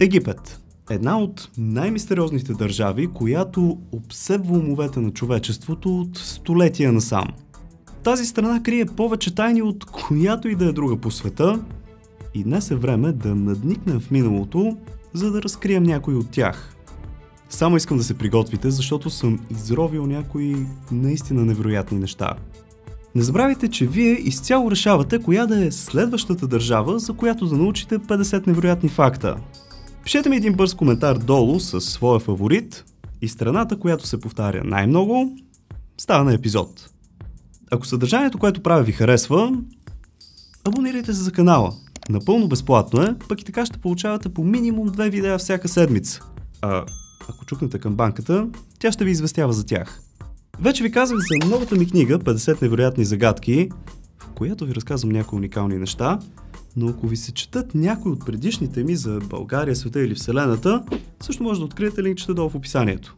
Египет. Една от най-мистериозните държави, която обсебва умовете на човечеството от столетия насам. Тази страна крие повече тайни от която и да е друга по света и днес е време да надникнем в миналото, за да разкрием някои от тях. Само искам да се приготвите, защото съм изровил някои наистина невероятни неща. Не забравяйте, че вие изцяло решавате коя да е следващата държава, за която да научите 50 невероятни факта. Пишете ми един бърз коментар долу със своя фаворит и страната, която се повтаря най-много, става на епизод. Ако съдържанието, което правя, ви харесва, абонирайте се за канала. Напълно безплатно е, пък и така ще получавате по минимум 2 видеа всяка седмица. А ако чукнете камбанката, тя ще ви известява за тях. Вече ви казах за новата ми книга 50 невероятни загадки, в която ви разказвам някои уникални неща, но ако ви се четат някои от предишните ми за България, света или Вселената, също може да откриете линкчета долу в описанието.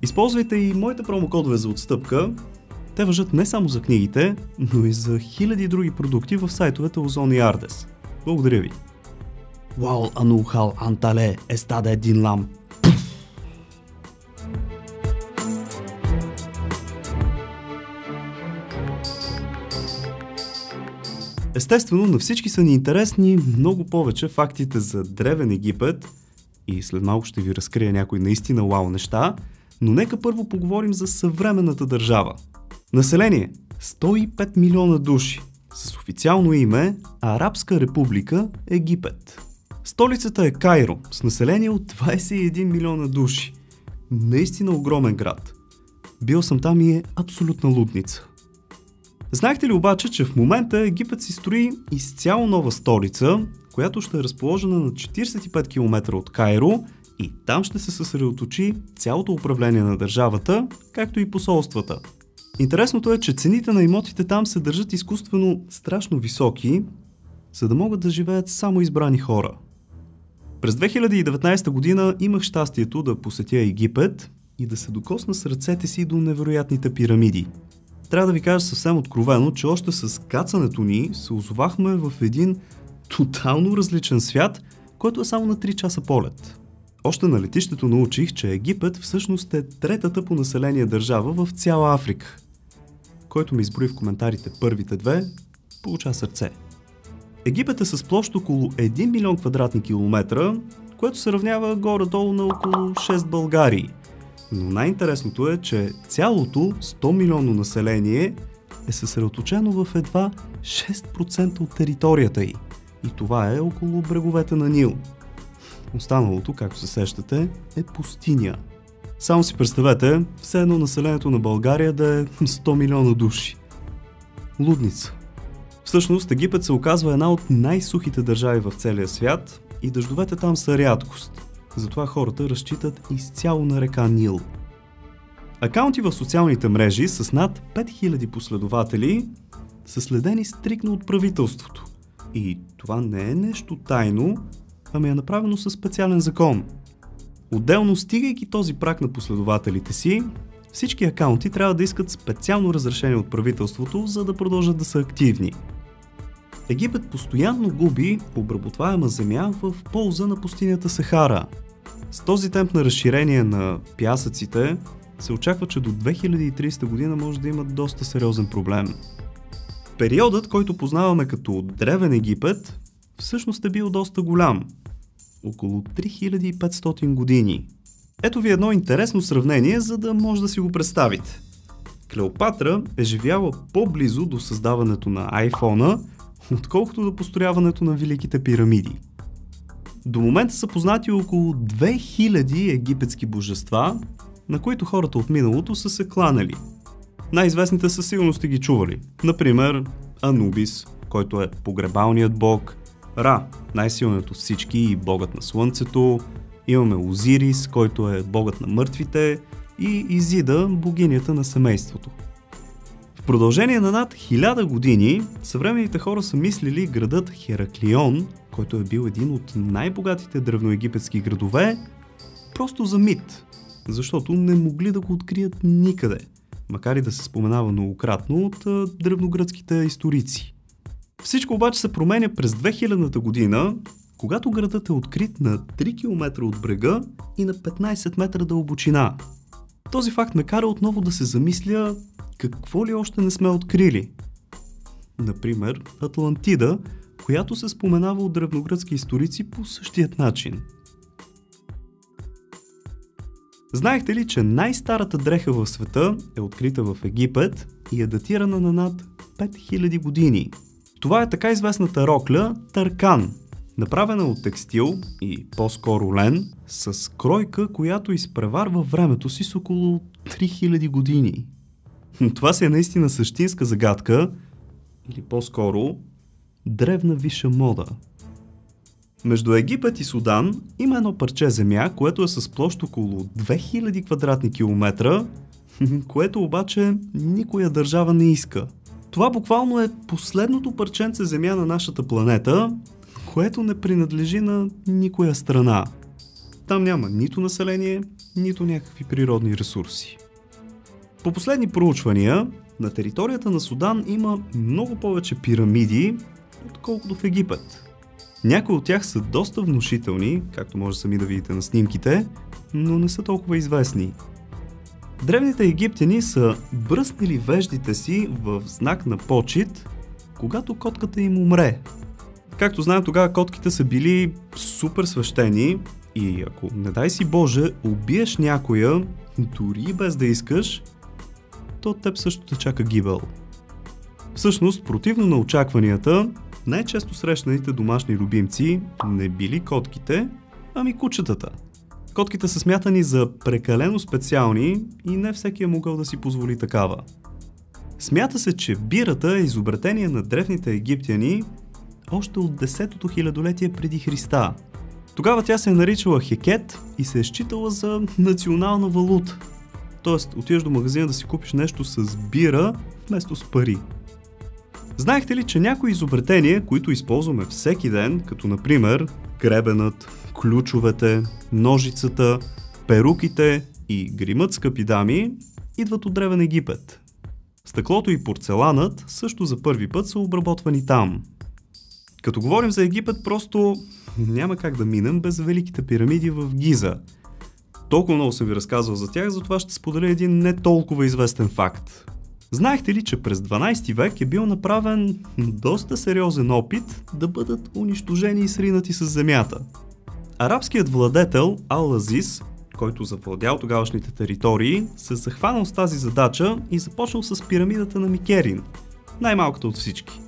Използвайте и моите промокодове за отстъпка. Те важат не само за книгите, но и за хиляди други продукти в сайтовете Озон и Ардес. Благодаря ви! Вау, анухал антале естаде един лам. Естествено, на всички са ни интересни много повече фактите за древен Египет и след малко ще ви разкрия някои наистина вау неща, но нека първо поговорим за съвременната държава. Население 105 милиона души, с официално име Арабска република Египет. Столицата е Кайро, с население от 21 милиона души. Наистина огромен град. Бил съм там и е абсолютна лудница. Знаехте ли обаче, че в момента Египет си строи изцяло нова столица, която ще е разположена на 45 км от Кайро и там ще се съсредоточи цялото управление на държавата, както и посолствата. Интересното е, че цените на имотите там се държат изкуствено страшно високи, за да могат да живеят само избрани хора. През 2019 година имах щастието да посетя Египет и да се докосна с ръцете си до невероятните пирамиди. Трябва да ви кажа съвсем откровено, че още с кацането ни се озовахме в един тотално различен свят, който е само на 3 часа полет. Още на летището научих, че Египет всъщност е третата по население държава в цяла Африка. Който ми изброи в коментарите първите две, получа сърце. Египет е с площ около 1 милион квадратни километра, което се равнява горе-долу на около 6 Българии. Но най-интересното е, че цялото 100 милионно население е съсредоточено в едва 6% от територията й. И това е около бреговете на Нил. Останалото, както се сещате, е пустиня. Само си представете, все едно населението на България да е 100 милиона души. Лудница. Всъщност Египет се оказва една от най-сухите държави в целия свят и дъждовете там са рядкост. Затова хората разчитат изцяло на река Нил. Акаунти в социалните мрежи с над 5000 последователи са следени стриктно от правителството. И това не е нещо тайно, ами е направено със специален закон. Отделно, стигайки този праг на последователите си, всички акаунти трябва да искат специално разрешение от правителството, за да продължат да са активни. Египет постоянно губи обработваема земя в полза на пустинята Сахара. С този темп на разширение на пясъците се очаква, че до 2030 година може да имат доста сериозен проблем. Периодът, който познаваме като Древен Египет, всъщност е бил доста голям. Около 3500 години. Ето ви едно интересно сравнение, за да може да си го представите. Клеопатра е живяла по-близо до създаването на iPhone-а, отколкото до построяването на Великите пирамиди. До момента са познати около 2000 египетски божества, на които хората от миналото са се кланяли. Най-известните със сигурност сте ги чували. Например, Анубис, който е погребалният бог, Ра, най-силният от всички и богът на слънцето, имаме Озирис, който е богът на мъртвите, и Изида, богинята на семейството. В продължение на над 1000 години съвременните хора са мислили градът Хераклион, който е бил един от най-богатите древноегипетски градове, просто за мит, защото не могли да го открият никъде, макар и да се споменава многократно от древногръцките историци. Всичко обаче се променя през 2000-та година, когато градът е открит на 3 км от брега и на 15 метра дълбочина. Този факт ме кара отново да се замисля какво ли още не сме открили. Например, Атлантида, която се споменава от древногръцки историци по същият начин. Знаехте ли, че най-старата дреха в света е открита в Египет и е датирана на над 5000 години? Това е така известната рокля Таркан, направена от текстил и по-скоро лен, с кройка, която изпреварва времето си с около 3000 години. Това си е наистина същинска загадка, или по-скоро древна висша мода. Между Египет и Судан има едно парче земя, което е с площ около 2000 квадратни километра, което обаче никоя държава не иска. Това буквално е последното парченце земя на нашата планета, което не принадлежи на никоя страна. Там няма нито население, нито някакви природни ресурси. По последни проучвания, на територията на Судан има много повече пирамиди, отколкото в Египет. Някои от тях са доста внушителни, както може сами да видите на снимките, но не са толкова известни. Древните египтяни са бръснали веждите си в знак на почит, когато котката им умре. Както знаем, тогава котките са били супер свещени и ако, не дай си Боже, убиеш някоя, дори без да искаш, то теб също те чака гибел. Всъщност, противно на очакванията, най-често срещаните домашни любимци не били котките, ами кучетата. Котките са смятани за прекалено специални и не всеки е могъл да си позволи такава. Смята се, че бирата е изобретение на древните египтяни още от 10-то хилядолетие преди Христа. Тогава тя се е наричала хекет и се е считала за национална валута. Тоест, отиваш до магазина да си купиш нещо с бира вместо с пари. Знаехте ли, че някои изобретения, които използваме всеки ден, като например гребенът, ключовете, ножицата, перуките и гримът, скъпи дами, идват от Древен Египет? Стъклото и порцеланът също за първи път са обработвани там. Като говорим за Египет, просто няма как да минем без великите пирамиди в Гиза. Толкова много съм ви разказвал за тях, затова ще споделя един не толкова известен факт. Знаехте ли, че през 12 век е бил направен доста сериозен опит да бъдат унищожени и сринати с земята? Арабският владетел Ал-Азис, който завладял тогавашните територии, се захванал с тази задача и започнал с пирамидата на Микерин, най-малката от всички.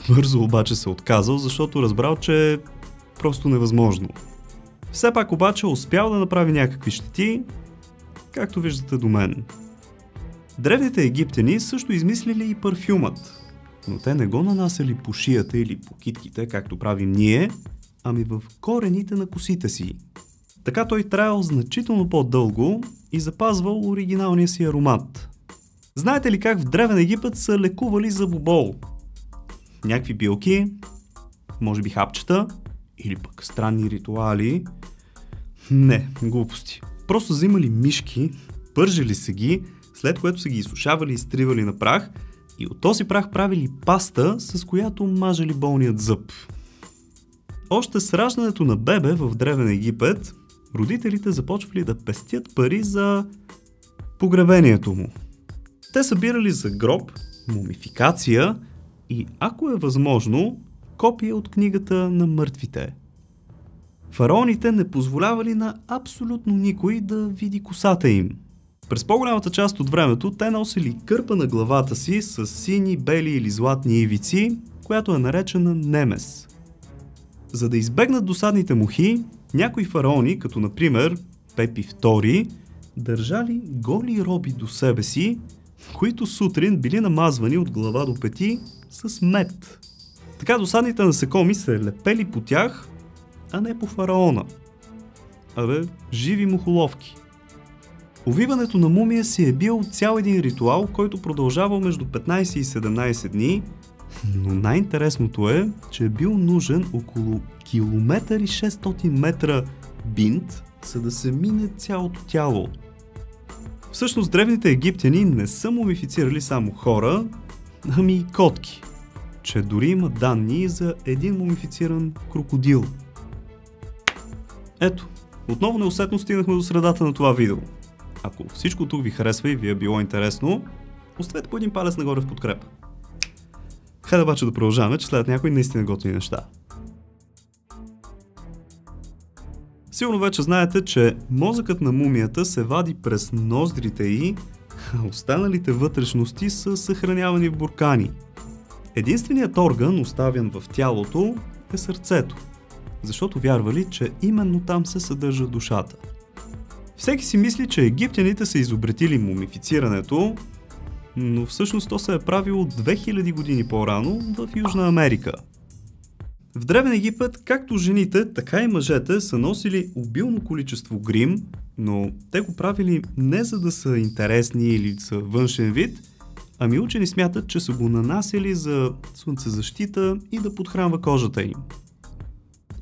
Бързо обаче се отказал, защото разбрал, че е просто невъзможно. Все пак обаче успял да направи някакви щети, както виждате до мен. Древните египтяни също измислили и парфюмът, но те не го нанасяли по шията или по китките, както правим ние, ами в корените на косите си. Така той траял значително по-дълго и запазвал оригиналния си аромат. Знаете ли как в Древен Египет са лекували зъбобол? Някакви билки, може би хапчета, или пък странни ритуали? Не, глупости. Просто взимали мишки, пържели се ги, след което са ги изсушавали и изтривали на прах и от този прах правили паста, с която мажели болният зъб. Още с раждането на бебе в Древен Египет, родителите започвали да пестят пари за погребението му. Те събирали за гроб, мумификация и, ако е възможно, копия от книгата на мъртвите. Фараоните не позволявали на абсолютно никой да види косата им. През по-голямата част от времето те носили кърпа на главата си с сини, бели или златни ивици, която е наречена немес. За да избегнат досадните мухи, някои фараони, като например Пепи II, държали голи роби до себе си, които сутрин били намазвани от глава до пети с мед. Така досадните насекоми се лепели по тях, а не по фараона. Живи мухоловки. Увиването на мумия си е бил цял един ритуал, който продължавал между 15 и 17 дни, но най-интересното е, че е бил нужен около 1,6 метра бинт, за да се мине цялото тяло. Всъщност древните египтяни не са мумифицирали само хора, ами и котки. че дори има данни за един мумифициран крокодил. Ето, отново неусетно стигнахме до средата на това видео. Ако всичко тук ви харесва и ви е било интересно, оставете по един палец нагоре в подкрепа. Хайде обаче да продължаваме, че следват някои наистина готини неща. Сигурно вече знаете, че мозъкът на мумията се вади през ноздрите й, а останалите вътрешности са съхранявани в буркани. Единственият орган, оставян в тялото, е сърцето, защото вярвали, че именно там се съдържа душата. Всеки си мисли, че египтяните са изобретили мумифицирането, но всъщност то се е правило 2000 години по-рано в Южна Америка. В Древен Египет, както жените, така и мъжете са носили обилно количество грим, но те го правили не за да са интересни или за външен вид, ами учени смятат, че са го нанасяли за слънцезащита и да подхранва кожата им.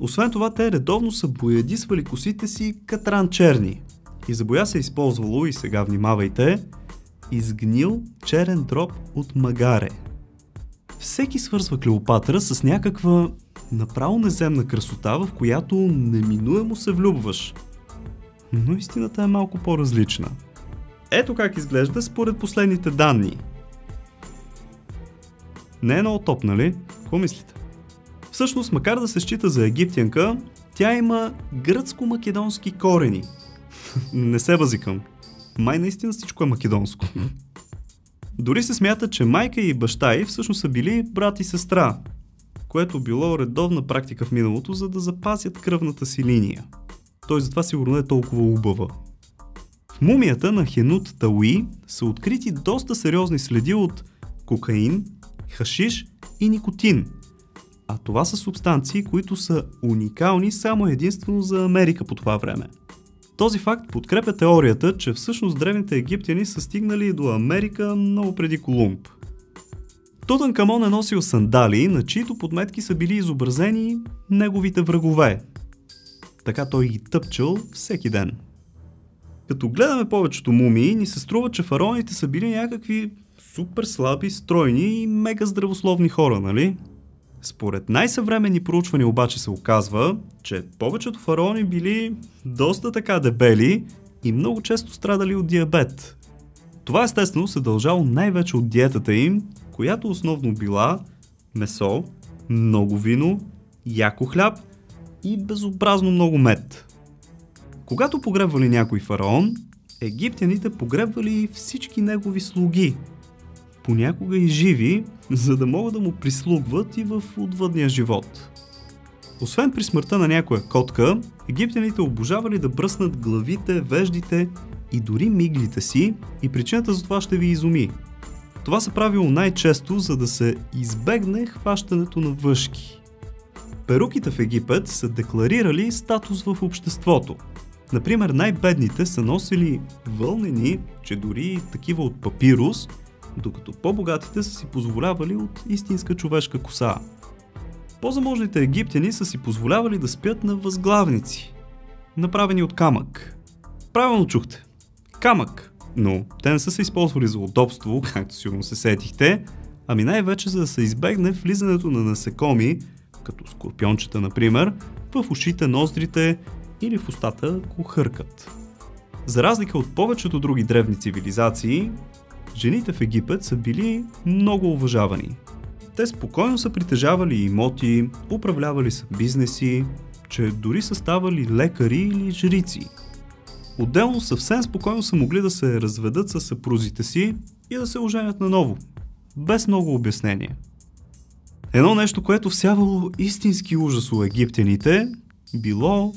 Освен това, те редовно са боядисвали косите си катран черни. И за боя се е използвало, и сега внимавайте, изгнил черен дроб от магаре. Всеки свързва Клеопатра с някаква направо неземна красота, в която неминуемо се влюбваш. Но истината е малко по-различна. Ето как изглежда според последните данни. Не е много топ, нали? Какво мислите? Всъщност, макар да се счита за египтянка, тя има гръцко-македонски корени. Не се базикам. Май наистина всичко е македонско. Дори се смята, че майка и баща й всъщност са били брат и сестра, което било редовна практика в миналото, за да запазят кръвната си линия. Той затова сигурно е толкова убава. В мумията на Хенут Тауи са открити доста сериозни следи от кокаин, хашиш и никотин. А това са субстанции, които са уникални само единствено за Америка по това време. Този факт подкрепя теорията, че всъщност древните египтяни са стигнали до Америка много преди Колумб. Тутанкамон е носил сандали, на чието подметки са били изобразени неговите врагове. Така той ги тъпчал всеки ден. Като гледаме повечето мумии, ни се струва, че фараоните са били някакви супер слаби, стройни и мега здравословни хора, нали? Според най-съвременни проучвания обаче се оказва, че повечето фараони били доста така дебели и много често страдали от диабет. Това естествено се дължало най-вече от диетата им, която основно била месо, много вино, яко хляб и безобразно много мед. Когато погребвали някой фараон, египтяните погребвали всички негови слуги, понякога и живи, за да могат да му прислугват и в отвъдния живот. Освен при смъртта на някоя котка, египтяните обожавали да бръснат главите, веждите и дори миглите си, и причината за това ще ви изуми. Това се правило най-често, за да се избегне хващането на въшки. Перуките в Египет са декларирали статус в обществото. Например, най-бедните са носили вълнени, че дори такива от папирус, докато по-богатите са си позволявали от истинска човешка коса. По-заможните египтяни са си позволявали да спят на възглавници, направени от камък. Правилно чухте. Камък. Но те не са се използвали за удобство, както сигурно се сетихте, ами най-вече за да се избегне влизането на насекоми, като скорпиончета например, в ушите, ноздрите или в устата, ако хъркат. За разлика от повечето други древни цивилизации, жените в Египет са били много уважавани. Те спокойно са притежавали имоти, управлявали са бизнеси, че дори са ставали лекари или жрици. Отделно съвсем спокойно са могли да се разведат със съпрузите си и да се оженят наново, без много обяснение. Едно нещо, което всявало истински ужас у египтяните, било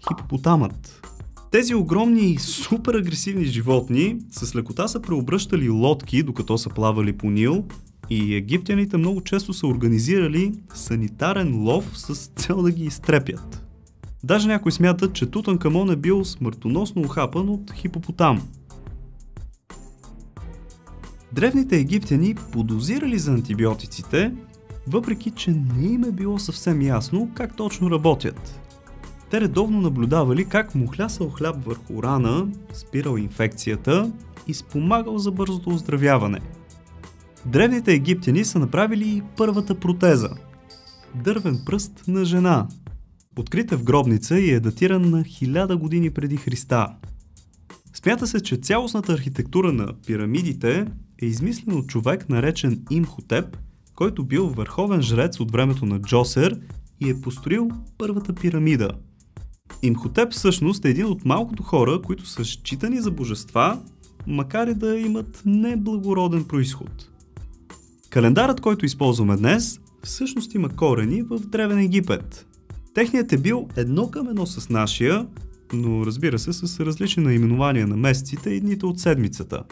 хипопотамът. Тези огромни и супер агресивни животни с лекота са преобръщали лодки, докато са плавали по Нил, и египтяните много често са организирали санитарен лов с цел да ги изтрепят. Даже някой смятат, че Тутанкамон е бил смъртоносно ухапан от хипопотам. Древните египтяни подозирали за антибиотиците, въпреки че не им е било съвсем ясно как точно работят. Те редовно наблюдавали как мухлясал хляб върху рана, спирал инфекцията и спомагал за бързото оздравяване. Древните египтяни са направили първата протеза – дървен пръст на жена. Открита в гробница и е датиран на 1000 години преди Христа. Смята се, че цялостната архитектура на пирамидите е измислена от човек, наречен Имхотеп, който бил върховен жрец от времето на Джосер и е построил първата пирамида. Имхотеп всъщност е един от малкото хора, които са считани за божества, макар и да имат неблагороден произход. Календарът, който използваме днес, всъщност има корени в Древен Египет. Техният е бил едно към едно с нашия, но разбира се с различни наименования на месеците и дните от седмицата.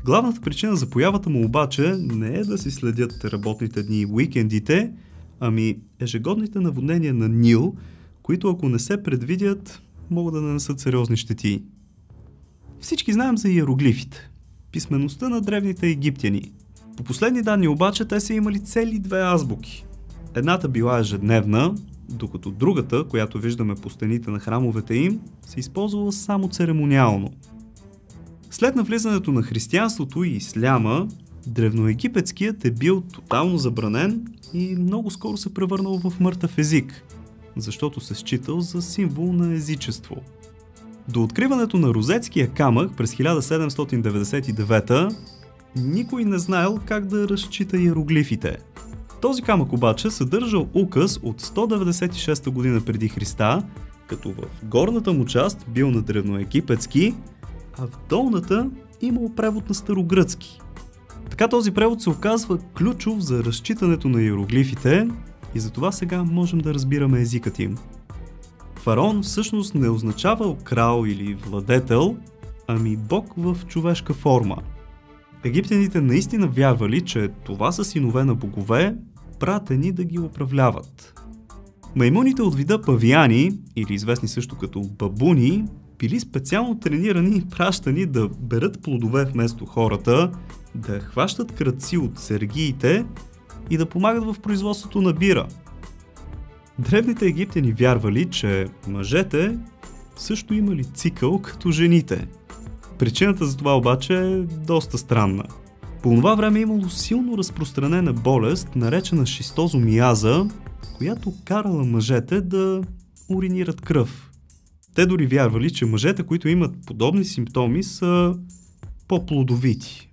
Главната причина за появата му обаче не е да си следят работните дни и уикендите, ами ежегодните наводнения на Нил, които ако не се предвидят, могат да нанесат сериозни щети. Всички знаем за иероглифите, писмеността на древните египтяни. По последни данни обаче те са имали цели две азбуки. Едната била ежедневна, докато другата, която виждаме по стените на храмовете им, се използвала само церемониално. След навлизането на християнството и исляма, древноегипетският е бил тотално забранен и много скоро се превърнал в мъртъв език, защото се считал за символ на езичество. До откриването на розетския камък през 1799 никой не знаел как да разчита иероглифите. Този камък обаче съдържал указ от 196 година преди Христа, като в горната му част бил на древноегипетски, а в долната имал превод на старогръцки. Така този превод се оказва ключов за разчитането на иероглифите и затова сега можем да разбираме езикът им. Фараон всъщност не означавал крал или владетел, ами бог в човешка форма. Египтяните наистина вярвали, че това са синове на богове, пратени да ги управляват. Маймуните от вида павиани, или известни също като бабуни, били специално тренирани и пращани да берат плодове вместо хората, да хващат крадци от сергиите и да помагат в производството на бира. Древните египтяни вярвали, че мъжете също имали цикъл като жените. Причината за това обаче е доста странна. По това време имало силно разпространена болест, наречена шистозомиаза, която карала мъжете да уринират кръв. Те дори вярвали, че мъжете, които имат подобни симптоми, са по-плодовити.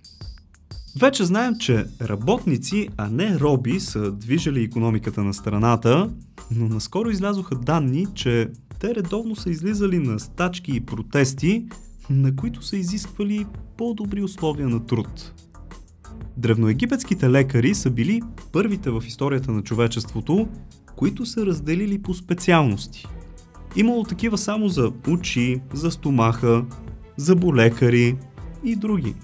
Вече знаем, че работници, а не роби са движили икономиката на страната, но наскоро излязоха данни, че те редовно са излизали на стачки и протести, на които са изисквали по-добри условия на труд. Древноегипетските лекари са били първите в историята на човечеството, които са разделили по специалности. Имало такива само за очи, за стомаха, зъболекари и други.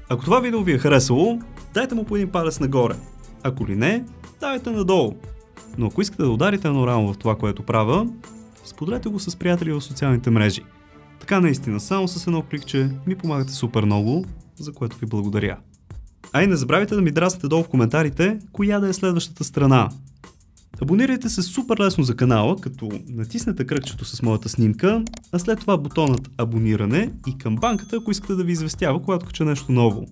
Ако това видео ви е харесало, дайте му по един палец нагоре. Ако ли не, давайте надолу. Но ако искате да ударите едно рамо в това, което правя, споделете го с приятели в социалните мрежи. Така наистина, само с едно кликче ми помагате супер много, за което ви благодаря. А и не забравяйте да ми дразнете долу в коментарите, коя да е следващата страна. Абонирайте се супер лесно за канала, като натиснете кръгчето с моята снимка, а след това бутонът абониране и камбанката, ако искате да ви известява, когато кача нещо ново.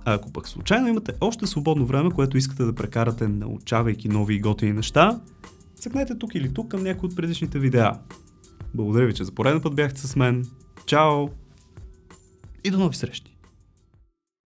А ако пък случайно имате още свободно време, което искате да прекарате научавайки нови и готини неща, цъкнете тук или тук към някои от предишните видеа. Благодаря ви, че за пореден път бяхте с мен. Чао! И до нови срещи!